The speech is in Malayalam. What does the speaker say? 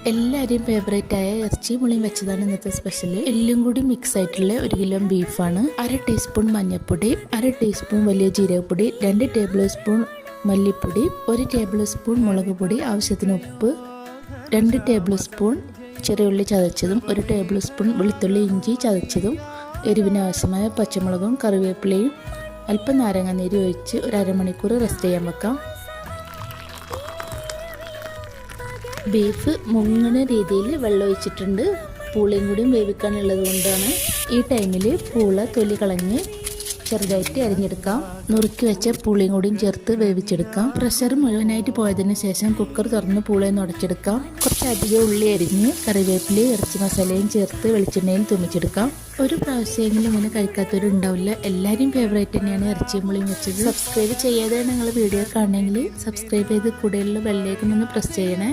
എല്ലാവരെയും ഫേവറേറ്റായ ഇറച്ചി മുളിയും വെച്ചതാണ് ഇന്നത്തെ സ്പെഷ്യൽ. എല്ലാം കൂടി മിക്സ് ആയിട്ടുള്ള 1 കിലോ ബീഫാണ്. 1/2 ടീസ്പൂൺ മഞ്ഞൾപ്പൊടി, 1/2 ടീസ്പൂൺ വലിയ ജീരകപ്പൊടി, 2 ടേബിൾ സ്പൂൺ മല്ലിപ്പൊടി, 1 ടേബിൾ സ്പൂൺ മുളക് പൊടി, ആവശ്യത്തിന് ഉപ്പ്, 2 ടേബിൾ സ്പൂൺ ചെറിയ ഉള്ളി ചതച്ചതും, 1 ടേബിൾ സ്പൂൺ വെളുത്തുള്ളി ഇഞ്ചി ചതച്ചതും, എരിവിന് ആവശ്യമായ പച്ചമുളകും കറിവേപ്പിലയും അല്പം നാരങ്ങ നീര് ഒഴിച്ച് ഒരു അരമണിക്കൂർ റെസ്റ്റ് ചെയ്യാൻ വെക്കാം. ബീഫ് മുങ്ങണ രീതിയിൽ വെള്ളം ഒഴിച്ചിട്ടുണ്ട്. പൂളയും കൂടിയും വേവിക്കാനുള്ളത് കൊണ്ടാണ്. ഈ ടൈമിൽ പൂള തൊലി കളഞ്ഞ് ചെറുതായിട്ട് അരിഞ്ഞെടുക്കാം. നുറുക്കി വെച്ച പൂളയും കൂടിയും ചേർത്ത് വേവിച്ചെടുക്കാം. പ്രഷർ മുഴുവനായിട്ട് പോയതിന് ശേഷം കുക്കർ തുറന്ന് പൂളയും ഉടച്ചെടുക്കാം. കുറച്ചധികം ഉള്ളി അരിഞ്ഞ് കറിവേപ്പിലയും ഇറച്ചി മസാലയും ചേർത്ത് വെളിച്ചെണ്ണയിൽ തുമ്മിച്ചെടുക്കാം. ഒരു പ്രാവശ്യമെങ്കിലും ഇങ്ങനെ കഴിക്കാത്തവരുണ്ടാവില്ല. എല്ലാവരും ഫേവറേറ്റ് തന്നെയാണ് ഇറച്ചിയും പുളിയും വെച്ചത്. സബ്സ്ക്രൈബ് ചെയ്യാതെ നിങ്ങൾ വീഡിയോ കാണണമെങ്കിൽ സബ്സ്ക്രൈബ് ചെയ്ത് കൂടെയുള്ള ബെല്ലേക്കൊന്ന് പ്രസ് ചെയ്യണേ.